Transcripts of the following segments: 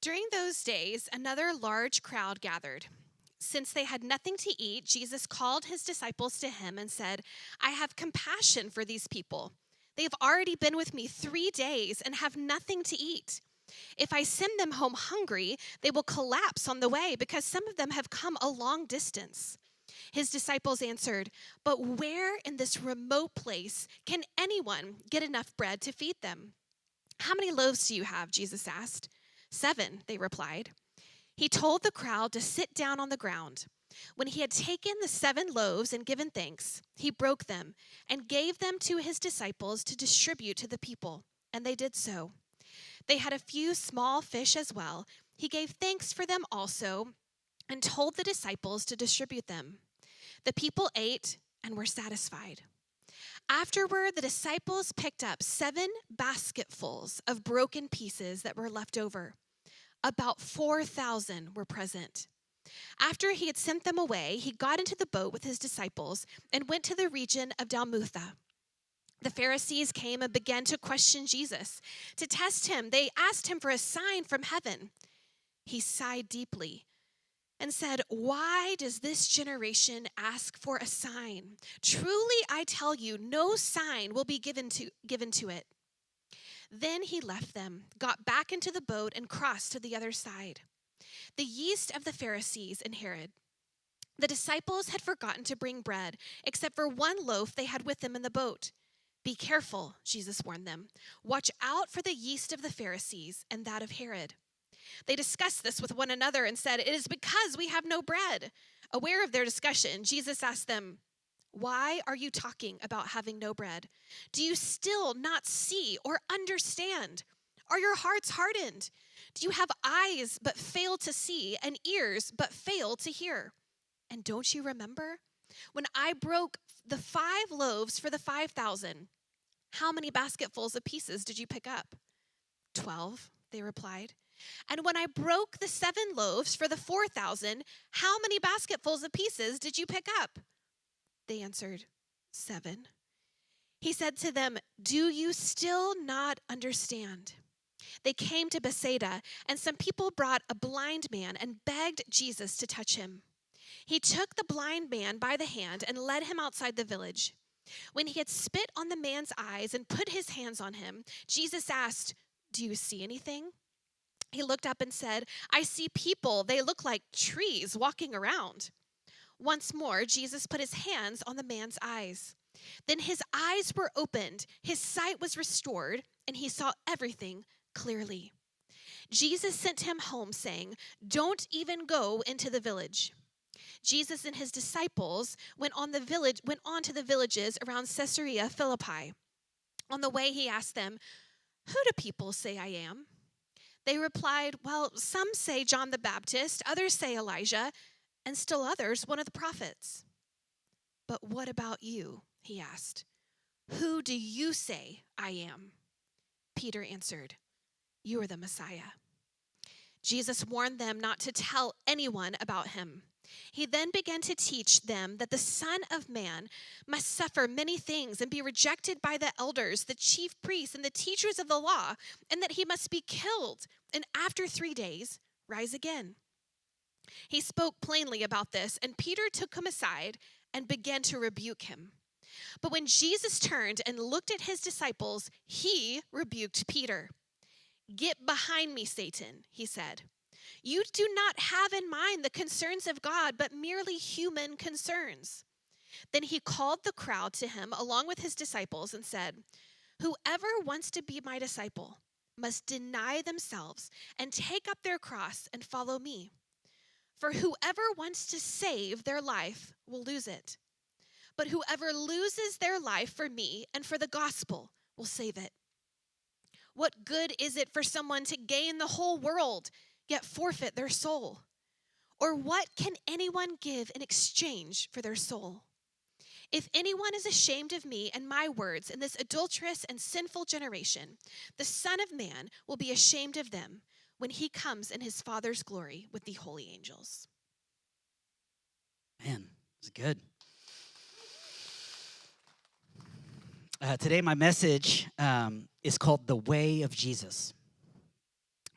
During those days, another large crowd gathered. Since they had nothing to eat, Jesus called his disciples to him and said, "I have compassion for these people. They have already been with me 3 days and have nothing to eat. If I send them home hungry, they will collapse on the way because some of them have come a long distance." His disciples answered, "But where in this remote place can anyone get enough bread to feed them?" "How many loaves do you have?" Jesus asked. "7," they replied. He told the crowd to sit down on the ground. When he had taken the 7 loaves and given thanks, he broke them and gave them to his disciples to distribute to the people, and they did so. They had a few small fish as well. He gave thanks for them also and told the disciples to distribute them. The people ate and were satisfied. Afterward, the disciples picked up 7 basketfuls of broken pieces that were left over. About 4,000 were present. After he had sent them away, he got into the boat with his disciples and went to the region of Dalmutha. The Pharisees came and began to question Jesus. To test him, they asked him for a sign from heaven. He sighed deeply and said, "Why does this generation ask for a sign? Truly, I tell you, no sign will be given to it." Then he left them, got back into the boat, and crossed to the other side. The yeast of the Pharisees and Herod. The disciples had forgotten to bring bread, except for 1 loaf they had with them in the boat. "Be careful," Jesus warned them. "Watch out for the yeast of the Pharisees and that of Herod." They discussed this with one another and said, "It is because we have no bread." Aware of their discussion, Jesus asked them, "Why are you talking about having no bread? Do you still not see or understand? Are your hearts hardened? Do you have eyes but fail to see and ears but fail to hear? And don't you remember when I broke the 5 loaves for the 5,000? How many basketfuls of pieces did you pick up?" 12, they replied. "And when I broke the 7 loaves for the 4,000, how many basketfuls of pieces did you pick up?" They answered, 7. He said to them, "Do you still not understand?" They came to Bethsaida, and some people brought a blind man and begged Jesus to touch him. He took the blind man by the hand and led him outside the village. When he had spit on the man's eyes and put his hands on him, Jesus asked, "Do you see anything?" He looked up and said, "I see people. They look like trees walking around." Once more, Jesus put his hands on the man's eyes. Then his eyes were opened, his sight was restored, and he saw everything clearly. Jesus sent him home, saying, "Don't even go into the village." Jesus and his disciples went on to the villages around Caesarea Philippi. On the way, he asked them, "Who do people say I am?" They replied, "Well, some say John the Baptist, others say Elijah, and still others, one of the prophets." "But what about you?" he asked. "Who do you say I am?" Peter answered, "You are the Messiah." Jesus warned them not to tell anyone about him. He then began to teach them that the Son of Man must suffer many things and be rejected by the elders, the chief priests, and the teachers of the law, and that he must be killed, and after 3 days, rise again. He spoke plainly about this, and Peter took him aside and began to rebuke him. But when Jesus turned and looked at his disciples, he rebuked Peter. "Get behind me, Satan," he said. "You do not have in mind the concerns of God, but merely human concerns." Then he called the crowd to him along with his disciples and said, "Whoever wants to be my disciple must deny themselves and take up their cross and follow me. For whoever wants to save their life will lose it. But whoever loses their life for me and for the gospel will save it. What good is it for someone to gain the whole world, yet forfeit their soul? Or what can anyone give in exchange for their soul? If anyone is ashamed of me and my words in this adulterous and sinful generation, the Son of Man will be ashamed of them when he comes in his Father's glory with the holy angels." Man, it's good. Today, my message is called The Way of Jesus.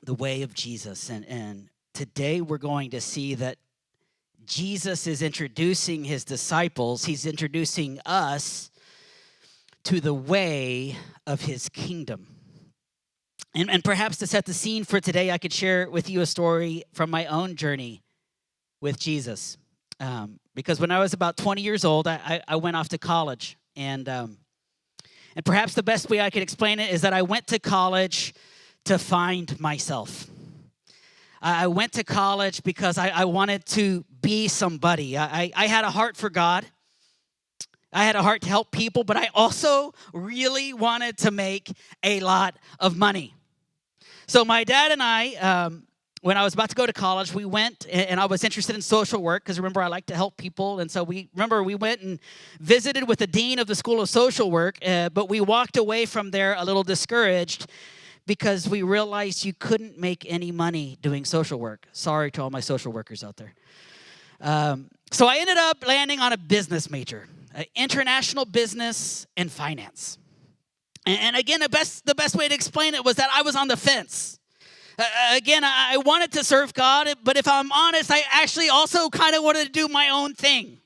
the way of Jesus. And today we're going to see that Jesus is introducing his disciples, he's introducing us to the way of his kingdom. And perhaps to set the scene for today, I could share with you a story from my own journey with Jesus. Because when I was about 20 years old, I went off to college. And perhaps the best way I could explain it is that I went to college to find myself. I went to college because I wanted to be somebody. I had a heart for God. I had a heart to help people, but I also really wanted to make a lot of money. So my dad and I, when I was about to go to college, we went, and I was interested in social work because remember, I like to help people. And so we went and visited with the dean of the School of Social Work, but we walked away from there a little discouraged because we realized you couldn't make any money doing social work. Sorry to all my social workers out there. So I ended up landing on a business major, international business and finance. And again, the best way to explain it was that I was on the fence. Again, I wanted to serve God, but if I'm honest, I actually also kind of wanted to do my own thing.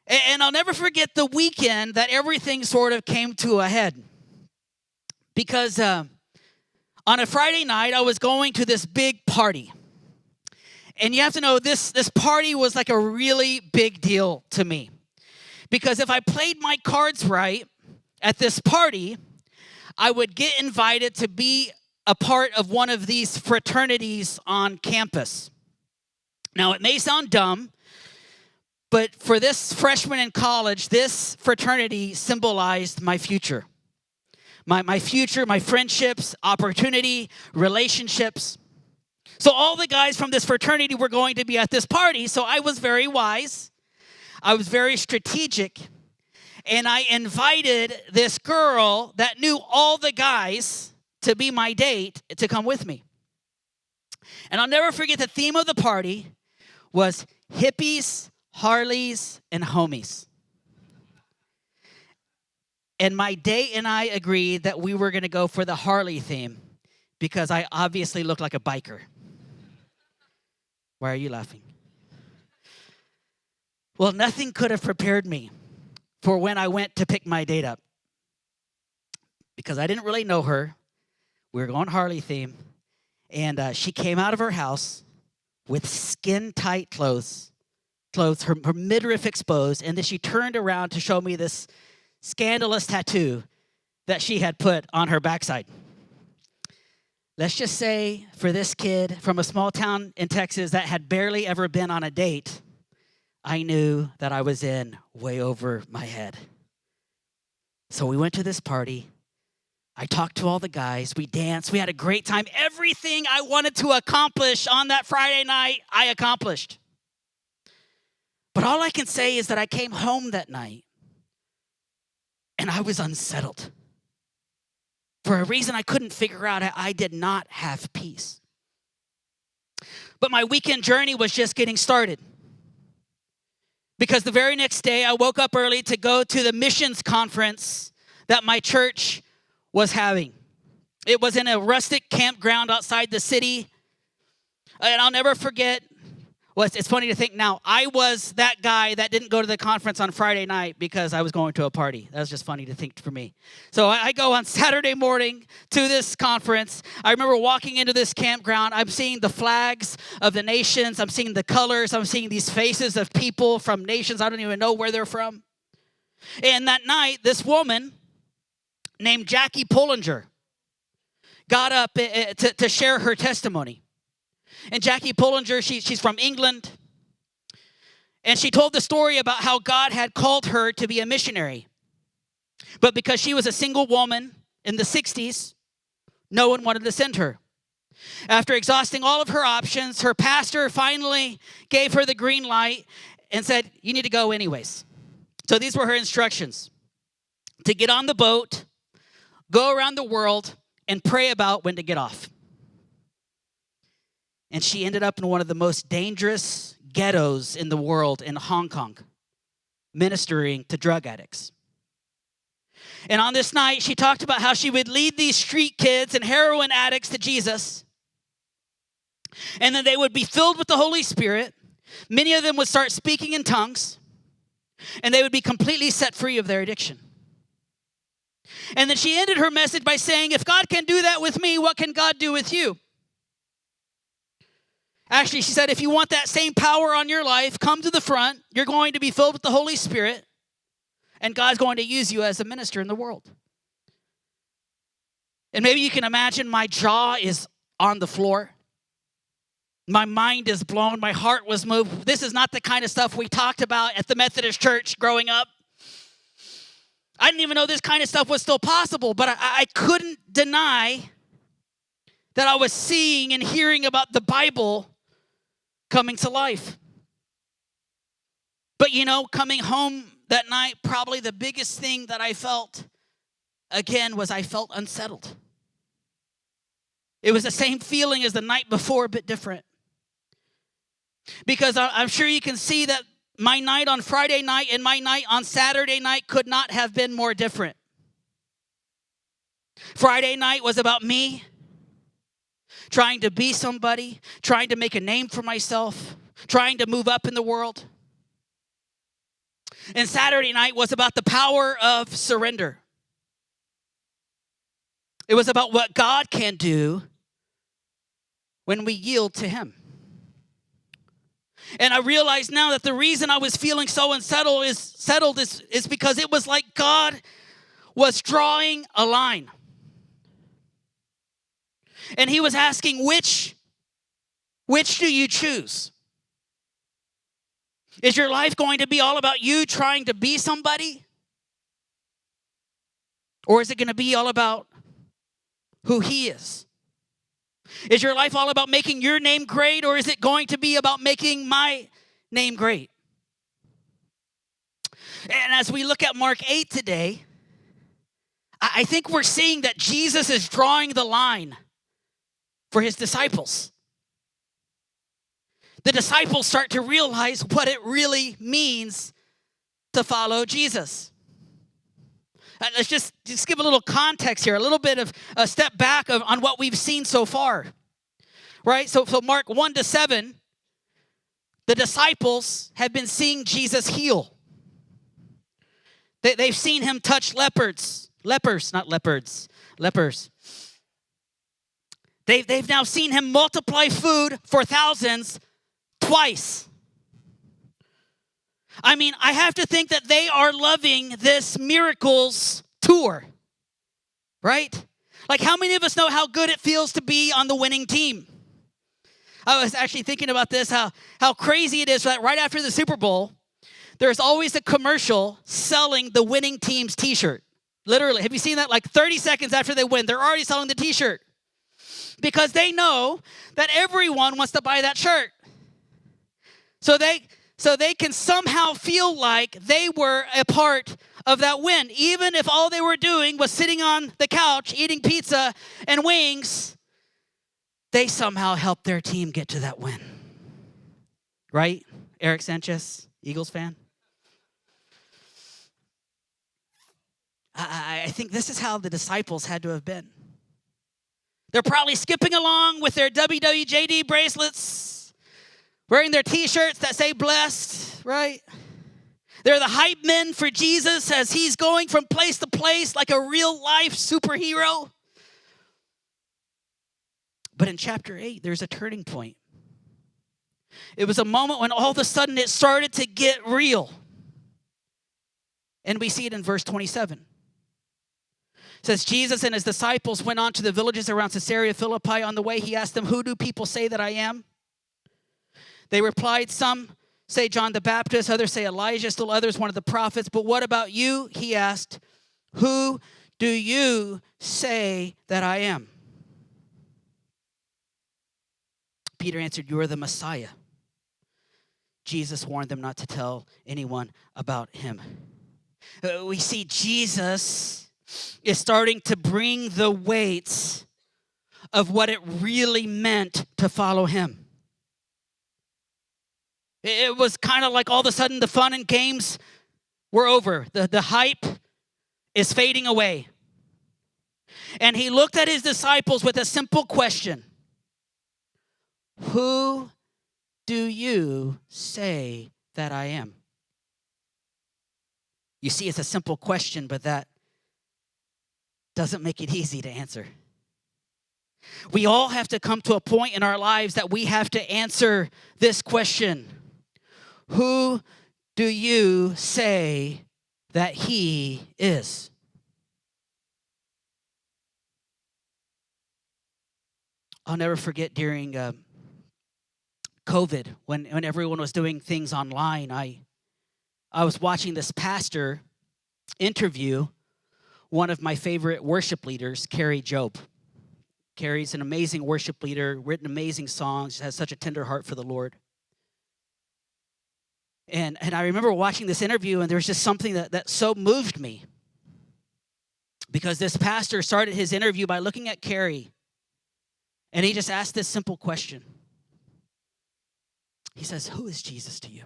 And I'll never forget the weekend that everything sort of came to a head. Because on a Friday night, I was going to this big party. And you have to know, this party was like a really big deal to me. Because if I played my cards right at this party, I would get invited to be a part of one of these fraternities on campus. Now, it may sound dumb, but for this freshman in college, this fraternity symbolized my future. My future, my friendships, opportunity, relationships. So all the guys from this fraternity were going to be at this party, so I was very wise. I was very strategic, and I invited this girl that knew all the guys to be my date to come with me. And I'll never forget the theme of the party was hippies, Harleys, and homies. And my date and I agreed that we were going to go for the Harley theme because I obviously look like a biker. Why are you laughing? Well, nothing could have prepared me for when I went to pick my date up because I didn't really know her. We were going Harley theme, and she came out of her house with skin-tight clothes, her midriff exposed, and then she turned around to show me this scandalous tattoo that she had put on her backside. Let's just say for this kid from a small town in Texas that had barely ever been on a date, I knew that I was in way over my head. So we went to this party. I talked to all the guys. We danced. We had a great time. Everything I wanted to accomplish on that Friday night, I accomplished. But all I can say is that I came home that night and I was unsettled. For a reason I couldn't figure out, I did not have peace. But my weekend journey was just getting started. Because the very next day, I woke up early to go to the missions conference that my church was having. It was in a rustic campground outside the city. And I'll never forget, well, it's funny to think now, I was that guy that didn't go to the conference on Friday night because I was going to a party. That was just funny to think for me. So I go on Saturday morning to this conference. I remember walking into this campground. I'm seeing the flags of the nations. I'm seeing the colors. I'm seeing these faces of people from nations. I don't even know where they're from. And that night, this woman named Jackie Pullinger got up to share her testimony. And Jackie Pullinger, she's from England. And she told the story about how God had called her to be a missionary. But because she was a single woman in the 60s, no one wanted to send her. After exhausting all of her options, her pastor finally gave her the green light and said, you need to go anyways. So these were her instructions: to get on the boat, go around the world, and pray about when to get off. And she ended up in one of the most dangerous ghettos in the world in Hong Kong, ministering to drug addicts. And on this night, she talked about how she would lead these street kids and heroin addicts to Jesus. And then they would be filled with the Holy Spirit. Many of them would start speaking in tongues, and they would be completely set free of their addiction. And then she ended her message by saying, if God can do that with me, what can God do with you? Actually, she said, if you want that same power on your life, come to the front. You're going to be filled with the Holy Spirit, and God's going to use you as a minister in the world. And maybe you can imagine my jaw is on the floor. My mind is blown. My heart was moved. This is not the kind of stuff we talked about at the Methodist church growing up. I didn't even know this kind of stuff was still possible, but I couldn't deny that I was seeing and hearing about the Bible coming to life. But coming home that night, probably the biggest thing that I felt, again, was I felt unsettled. It was the same feeling as the night before, a bit different. Because I'm sure you can see that my night on Friday night and my night on Saturday night could not have been more different. Friday night was about me trying to be somebody, trying to make a name for myself, trying to move up in the world. And Saturday night was about the power of surrender. It was about what God can do when we yield to Him. And I realize now that the reason I was feeling so unsettled is because it was like God was drawing a line. And He was asking, which do you choose? Is your life going to be all about you trying to be somebody? Or is it going to be all about who He is? Is your life all about making your name great, or is it going to be about making my name great? And as we look at Mark 8 today, I think we're seeing that Jesus is drawing the line for His disciples. The disciples start to realize what it really means to follow Jesus. Let's just give a little context here, a little bit of a step back on what we've seen so far, right? So Mark 1-7, the disciples have been seeing Jesus heal. They've seen Him touch lepers. They've now seen Him multiply food for thousands twice. I mean, I have to think that they are loving this miracles tour, right? Like, how many of us know how good it feels to be on the winning team? I was actually thinking about this, how crazy it is that right after the Super Bowl, there's always a commercial selling the winning team's t-shirt. Literally, have you seen that? Like 30 seconds after they win, they're already selling the t-shirt. Because they know that everyone wants to buy that shirt. So they can somehow feel like they were a part of that win. Even if all they were doing was sitting on the couch, eating pizza and wings, they somehow helped their team get to that win. Right? Eric Sanchez, Eagles fan? I think this is how the disciples had to have been. They're probably skipping along with their WWJD bracelets, wearing their t-shirts that say blessed, right? They're the hype men for Jesus as He's going from place to place like a real life superhero. But in chapter 8, there's a turning point. It was a moment when all of a sudden it started to get real. And we see it in verse 27. It says, Jesus and His disciples went on to the villages around Caesarea Philippi. On the way, He asked them, "Who do people say that I am?" They replied, "Some say John the Baptist, others say Elijah, still others one of the prophets. But what about you?" He asked, "Who do you say that I am?" Peter answered, "You are the Messiah." Jesus warned them not to tell anyone about Him. We see Jesus is starting to bring the weight of what it really meant to follow Him. It was kind of like all of a sudden the fun and games were over. The hype is fading away. And He looked at His disciples with a simple question. Who do you say that I am? You see, it's a simple question, but that doesn't make it easy to answer. We all have to come to a point in our lives that we have to answer this question. Who do you say that he is? I'll never forget during COVID, when everyone was doing things online, I was watching this pastor interview one of my favorite worship leaders, Carrie Job. Carrie's an amazing worship leader, written amazing songs, has such a tender heart for the Lord. And I remember watching this interview, and there was just something that so moved me. Because this pastor started his interview by looking at Carrie, and he just asked this simple question. He says, "Who is Jesus to you?"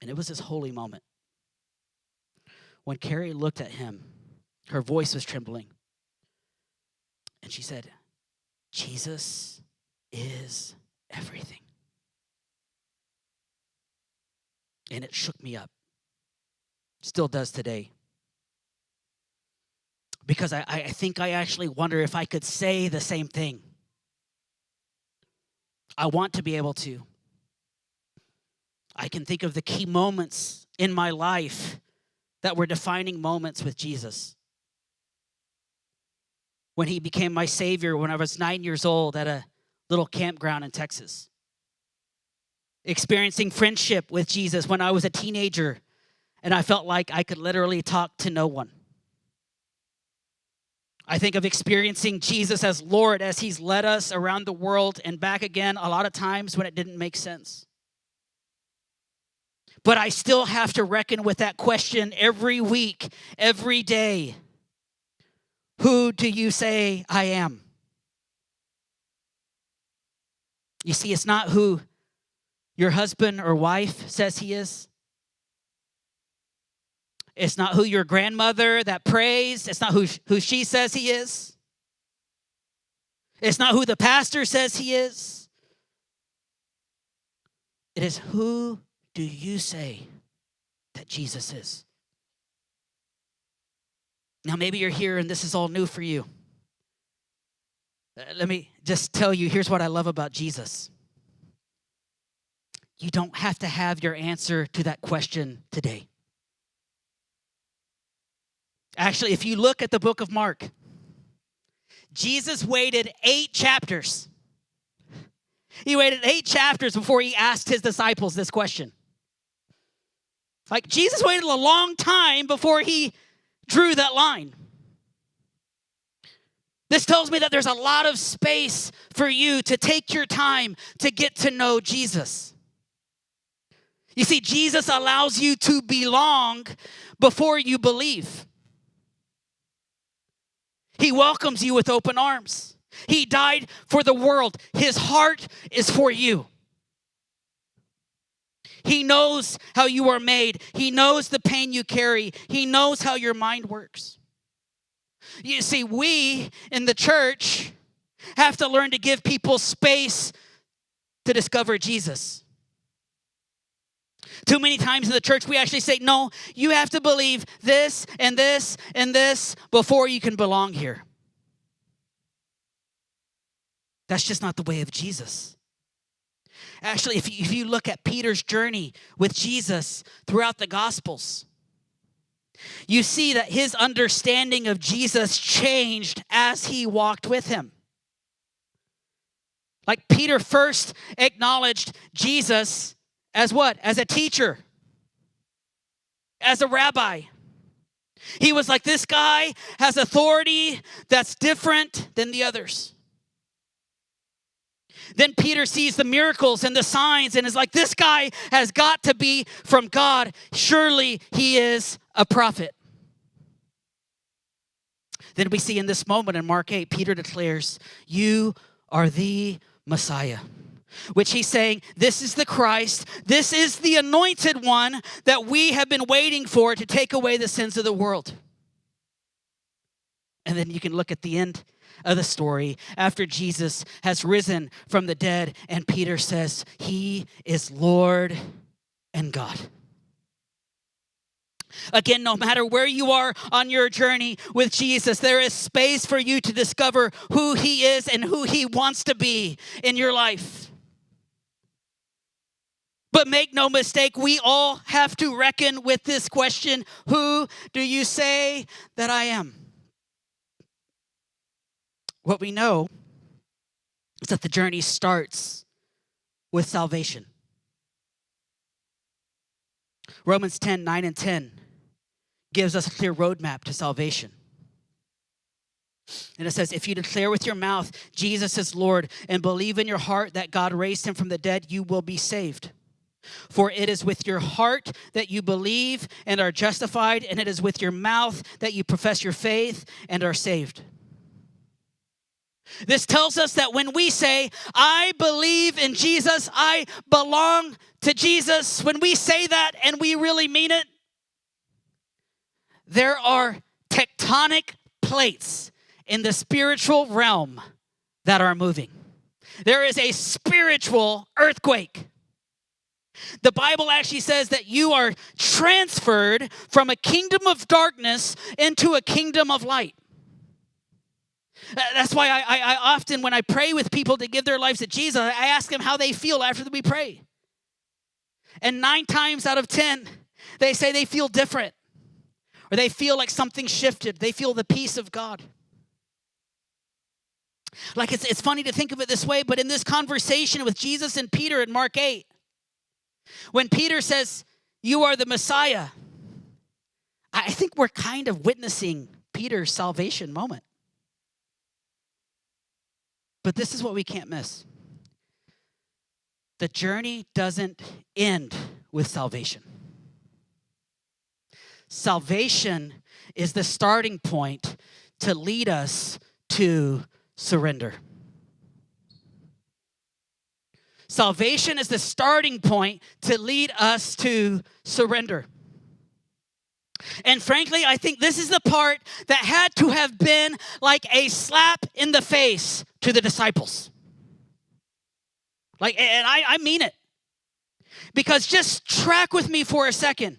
And it was this holy moment. When Carrie looked at him, her voice was trembling. And she said, "Jesus is everything." And it shook me up. Still does today. Because I think I actually wonder if I could say the same thing. I want to be able to. I can think of the key moments in my life that were defining moments with Jesus. When he became my Savior when I was 9 years old at a little campground in Texas. Experiencing friendship with Jesus when I was a teenager and I felt like I could literally talk to no one. I think of experiencing Jesus as Lord as he's led us around the world and back again a lot of times when it didn't make sense. But I still have to reckon with that question every week, every day. Who do you say I am? You see, it's not who your husband or wife says he is. It's not who your grandmother that prays. It's not who she says he is. It's not who the pastor says he is. It is who do you say that Jesus is? Now, maybe you're here and this is all new for you. Let me just tell you, here's what I love about Jesus. You don't have to have your answer to that question today. Actually, if you look at the book of Mark, Jesus waited 8 chapters. He waited 8 chapters before he asked his disciples this question. Like, Jesus waited a long time before he drew that line. This tells me that there's a lot of space for you to take your time to get to know Jesus. You see, Jesus allows you to belong before you believe. He welcomes you with open arms. He died for the world. His heart is for you. He knows how you are made. He knows the pain you carry. He knows how your mind works. You see, we in the church have to learn to give people space to discover Jesus. Too many times in the church, we actually say, no, you have to believe this and this and this before you can belong here. That's just not the way of Jesus. Actually, if you look at Peter's journey with Jesus throughout the Gospels, you see that his understanding of Jesus changed as he walked with him. Like Peter first acknowledged Jesus as what? As a teacher, as a rabbi. He was like, this guy has authority that's different than the others. Then Peter sees the miracles and the signs and is like, this guy has got to be from God. Surely he is a prophet. Then we see in this moment in Mark 8, Peter declares, you are the Messiah. Which he's saying, this is the Christ, this is the anointed one that we have been waiting for to take away the sins of the world. And then you can look at the end of the story after Jesus has risen from the dead, and Peter says, he is Lord and God. Again, no matter where you are on your journey with Jesus, there is space for you to discover who he is and who he wants to be in your life. But make no mistake, we all have to reckon with this question: who do you say that I am? What we know is that the journey starts with salvation. Romans 10:9-10 gives us a clear roadmap to salvation. And it says, if you declare with your mouth Jesus is Lord and believe in your heart that God raised him from the dead, you will be saved. For it is with your heart that you believe and are justified, and it is with your mouth that you profess your faith and are saved. This tells us that when we say, I believe in Jesus, I belong to Jesus, when we say that and we really mean it, there are tectonic plates in the spiritual realm that are moving. There is a spiritual earthquake. The Bible actually says that you are transferred from a kingdom of darkness into a kingdom of light. That's why I often, when I pray with people to give their lives to Jesus, I ask them how they feel after we pray. And 9 times out of 10, they say they feel different. Or they feel like something shifted. They feel the peace of God. Like it's funny to think of it this way, but in this conversation with Jesus and Peter in Mark 8, when Peter says, you are the Messiah, I think we're kind of witnessing Peter's salvation moment. But this is what we can't miss. The journey doesn't end with salvation. Salvation is the starting point to lead us to surrender. Salvation is the starting point to lead us to surrender. And frankly, I think this is the part that had to have been like a slap in the face to the disciples. And I mean it. Because just track with me for a second.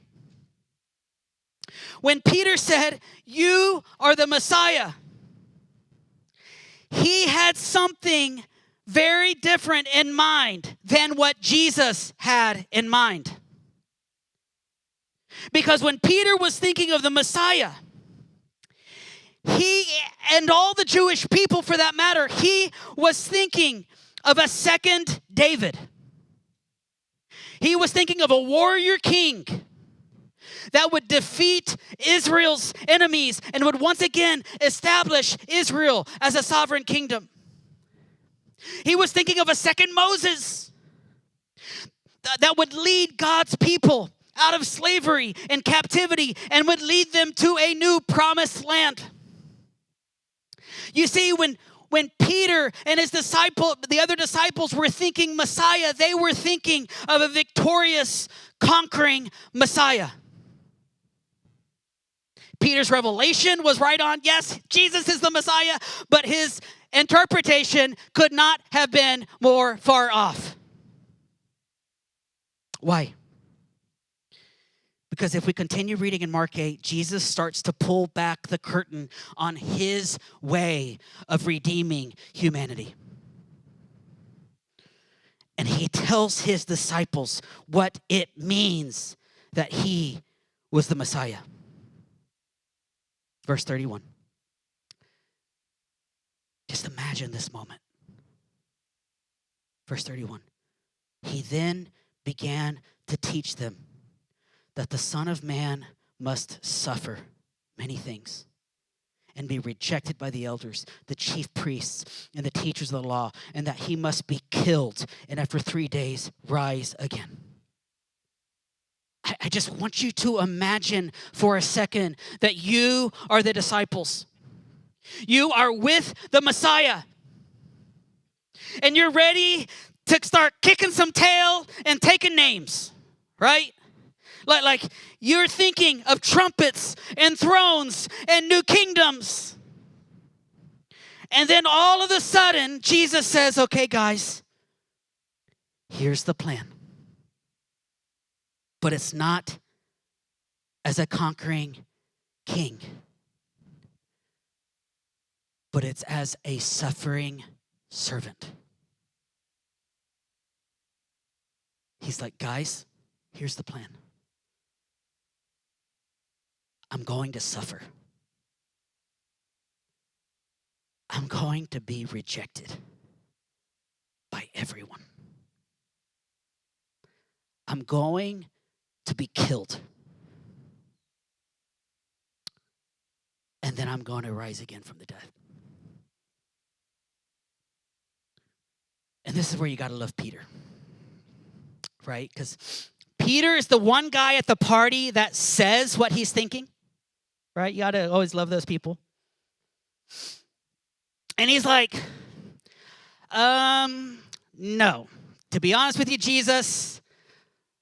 When Peter said, you are the Messiah, he had something very different in mind than what Jesus had in mind. Because when Peter was thinking of the Messiah, he, and all the Jewish people for that matter, he was thinking of a second David. He was thinking of a warrior king that would defeat Israel's enemies and would once again establish Israel as a sovereign kingdom. He was thinking of a second Moses that would lead God's people out of slavery and captivity and would lead them to a new promised land. You see, when Peter and the other disciples were thinking Messiah, they were thinking of a victorious, conquering Messiah. Peter's revelation was right on. Yes, Jesus is the Messiah, but his interpretation could not have been more far off. Why? Because if we continue reading in Mark 8, Jesus starts to pull back the curtain on his way of redeeming humanity. And he tells his disciples what it means that he was the Messiah. Verse 31. Just imagine this moment. Verse 31. He then began to teach them that the Son of Man must suffer many things and be rejected by the elders, the chief priests, and the teachers of the law, and that he must be killed and after 3 days rise again. I just want you to imagine for a second that you are the disciples. You are with the Messiah. And you're ready to start kicking some tail and taking names, right? Like you're thinking of trumpets and thrones and new kingdoms. And then all of a sudden, Jesus says, okay, guys, here's the plan. But it's not as a conquering king, but it's as a suffering servant. He's like, guys, here's the plan. I'm going to suffer. I'm going to be rejected by everyone. I'm going to be killed. And then I'm going to rise again from the dead. And this is where you got to love Peter, right? Because Peter is the one guy at the party that says what he's thinking, right? You got to always love those people. And he's like, no. To be honest with you, Jesus,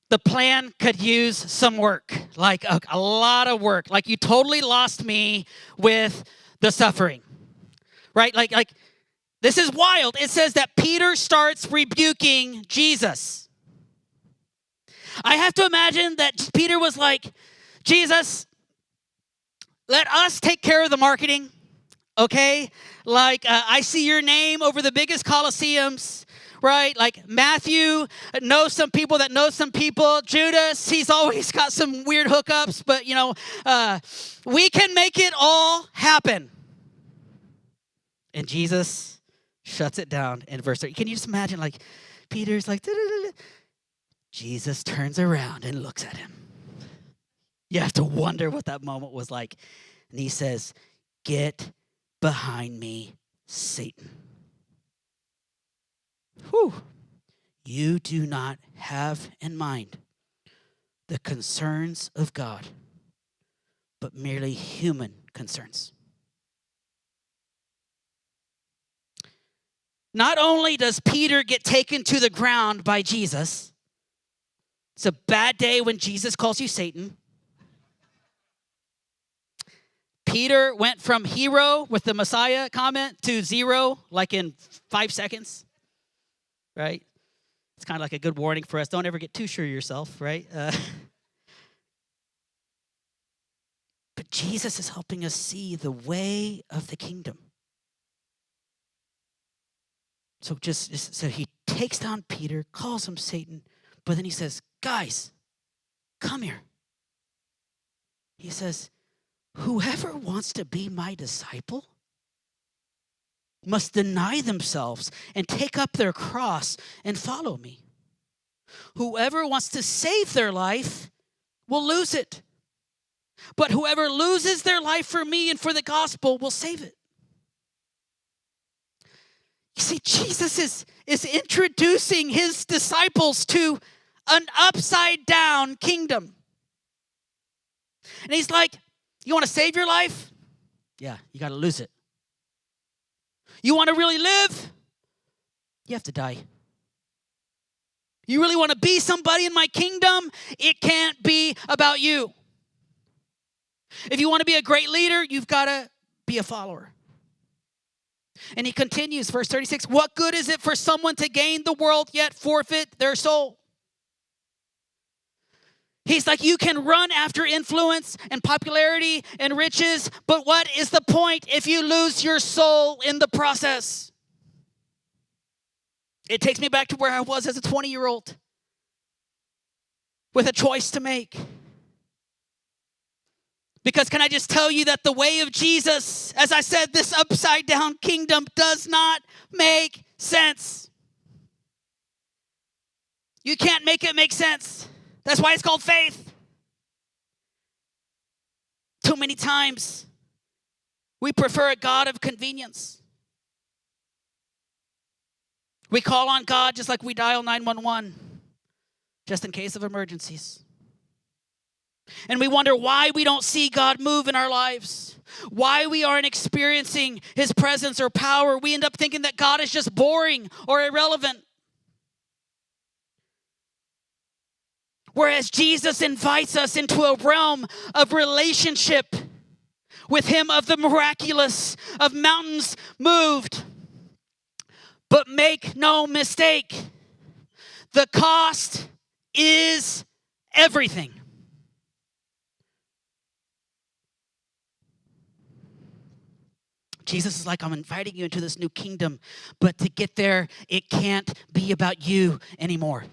the plan could use some work, like a lot of work. Like you totally lost me with the suffering, right? Like this is wild. It says that Peter starts rebuking Jesus. I have to imagine that Peter was like, Jesus, let us take care of the marketing, okay? Like I see your name over the biggest coliseums, right? Like Matthew knows some people that know some people. Judas, he's always got some weird hookups, but we can make it all happen. And Jesus shuts it down in verse 30. Can you just imagine, like, Peter's like, da-da-da-da. Jesus turns around and looks at him. You have to wonder what that moment was like. And he says, get behind me, Satan. Whew. You do not have in mind the concerns of God, but merely human concerns. Not only does Peter get taken to the ground by Jesus, it's a bad day when Jesus calls you Satan. Peter went from hero with the Messiah comment to zero, like in 5 seconds, right? It's kind of like a good warning for us. Don't ever get too sure of yourself, right? But Jesus is helping us see the way of the kingdom. So he takes down Peter, calls him Satan, but then he says, guys, come here. He says, whoever wants to be my disciple must deny themselves and take up their cross and follow me. Whoever wants to save their life will lose it. But whoever loses their life for me and for the gospel will save it. You see, Jesus is introducing his disciples to an upside down kingdom. And he's like, you want to save your life? Yeah, you got to lose it. You want to really live? You have to die. You really want to be somebody in my kingdom? It can't be about you. If you want to be a great leader, you've got to be a follower. And he continues, verse 36, what good is it for someone to gain the world yet forfeit their soul? He's like, you can run after influence and popularity and riches, but what is the point if you lose your soul in the process? It takes me back to where I was as a 20-year-old with a choice to make. Because can I just tell you that the way of Jesus, as I said, this upside down kingdom does not make sense. You can't make it make sense. That's why it's called faith. Too many times, we prefer a God of convenience. We call on God just like we dial 911, just in case of emergencies. And we wonder why we don't see God move in our lives, why we aren't experiencing his presence or power. We end up thinking that God is just boring or irrelevant. Whereas Jesus invites us into a realm of relationship with him of the miraculous, of mountains moved. But make no mistake, the cost is everything. Jesus is like, I'm inviting you into this new kingdom, but to get there, it can't be about you anymore.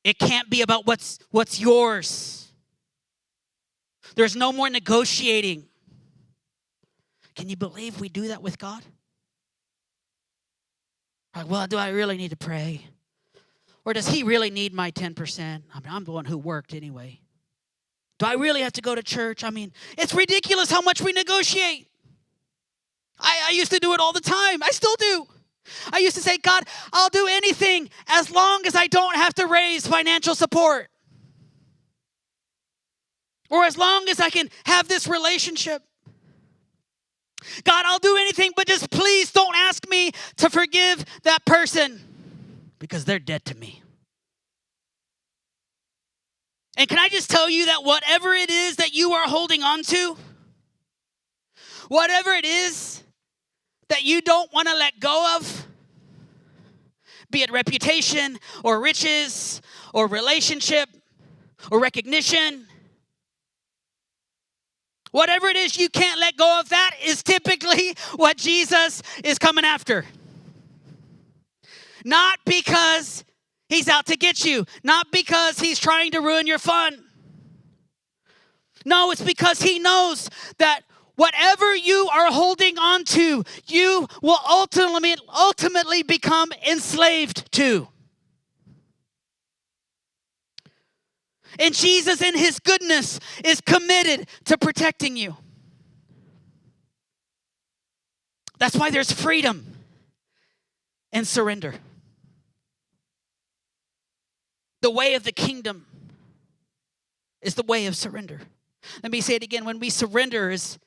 It can't be about what's yours. There's no more negotiating. Can you believe we do that with God? Like, well, do I really need to pray? Or does he really need my 10%? I mean, I'm the one who worked anyway. Do I really have to go to church? I mean, it's ridiculous how much we negotiate. I used to do it all the time. I still do. I used to say, God, I'll do anything as long as I don't have to raise financial support. Or as long as I can have this relationship. God, I'll do anything, but just please don't ask me to forgive that person because they're dead to me. And can I just tell you that whatever it is that you are holding on to, whatever it is that you don't want to let go of, be it reputation or riches or relationship or recognition, whatever it is you can't let go of, that is typically what Jesus is coming after. Not because he's out to get you. Not because he's trying to ruin your fun. No, it's because he knows that whatever you are holding on to, you will ultimately become enslaved to. And Jesus, in his goodness, is committed to protecting you. That's why there's freedom and surrender. The way of the kingdom is the way of surrender. Let me say it again. When we surrender is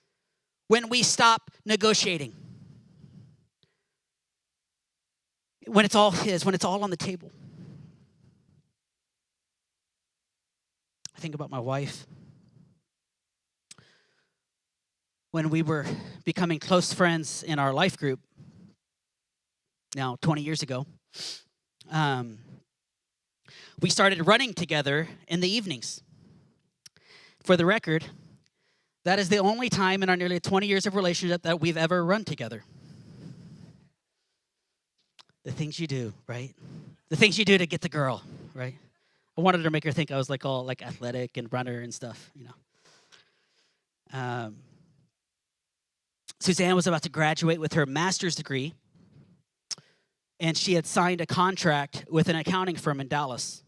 when we stop negotiating. When it's all his, when it's all on the table. I think about my wife. When we were becoming close friends in our life group, now 20 years ago, we started running together in the evenings. For the record, that is the only time in our nearly 20 years of relationship that we've ever run together. The things you do, right? The things you do to get the girl, right? I wanted to make her think I was like all like athletic and runner and stuff, you know. Suzanne was about to graduate with her master's degree, and she had signed a contract with an accounting firm in Dallas.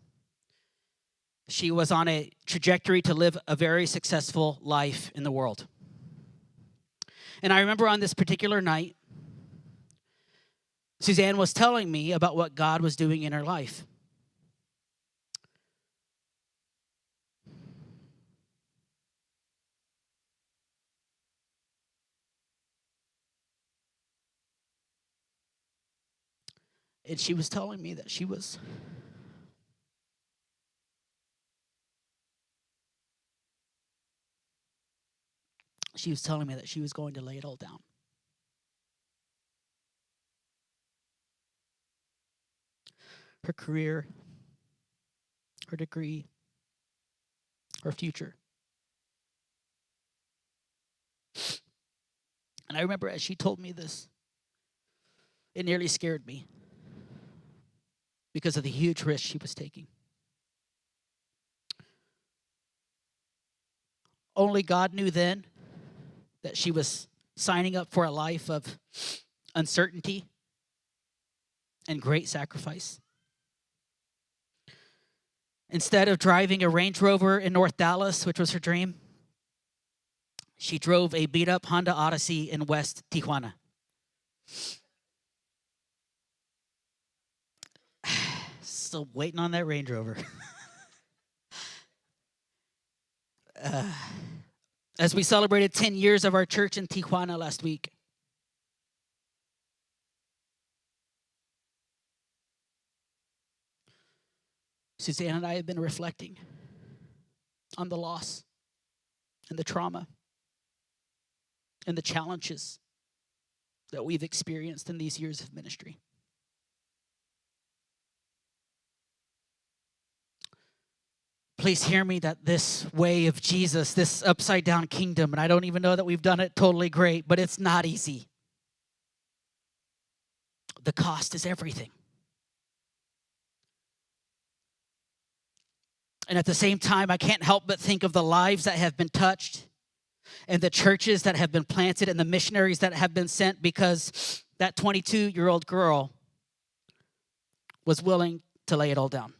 She was on a trajectory to live a very successful life in the world. And I remember on this particular night, Suzanne was telling me about what God was doing in her life. And she was telling me that she was telling me that she was going to lay it all down. Her career, her degree, her future. And I remember as she told me this, it nearly scared me because of the huge risk she was taking. Only God knew then that she was signing up for a life of uncertainty and great sacrifice. Instead of driving a Range Rover in North Dallas, which was her dream, she drove a beat-up Honda Odyssey in West Tijuana. Still waiting on that Range Rover. As we celebrated 10 years of our church in Tijuana last week, Suzanne and I have been reflecting on the loss and the trauma and the challenges that we've experienced in these years of ministry. Please hear me that this way of Jesus, this upside down kingdom, and I don't even know that we've done it totally great, but it's not easy. The cost is everything. And at the same time, I can't help but think of the lives that have been touched and the churches that have been planted and the missionaries that have been sent because that 22-year-old girl was willing to lay it all down.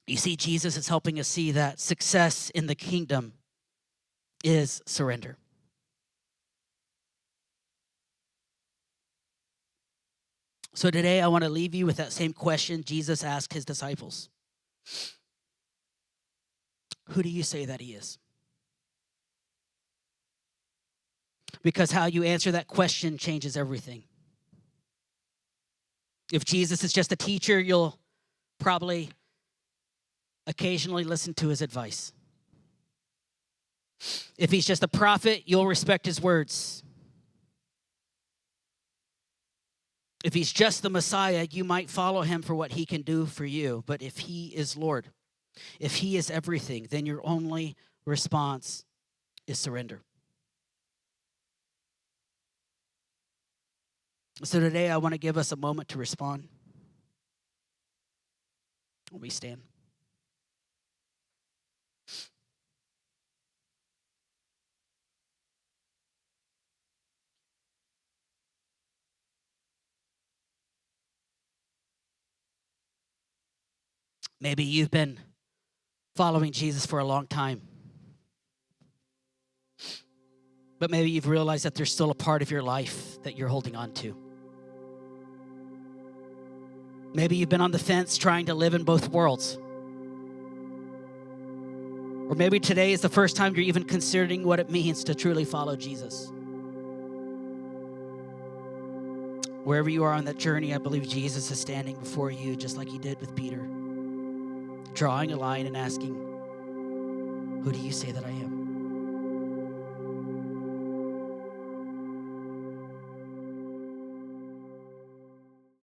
You see, Jesus is helping us see that success in the kingdom is surrender. So today I want to leave you with that same question Jesus asked his disciples. Who do you say that he is? Because how you answer that question changes everything. If Jesus is just a teacher, you'll probably occasionally listen to his advice. If he's just a prophet, you'll respect his words. If he's just the Messiah, you might follow him for what he can do for you. But if he is Lord, if he is everything, then your only response is surrender. So today I want to give us a moment to respond. We stand. Maybe you've been following Jesus for a long time. But maybe you've realized that there's still a part of your life that you're holding on to. Maybe you've been on the fence trying to live in both worlds. Or maybe today is the first time you're even considering what it means to truly follow Jesus. Wherever you are on that journey, I believe Jesus is standing before you just like he did with Peter, drawing a line and asking, who do you say that I am?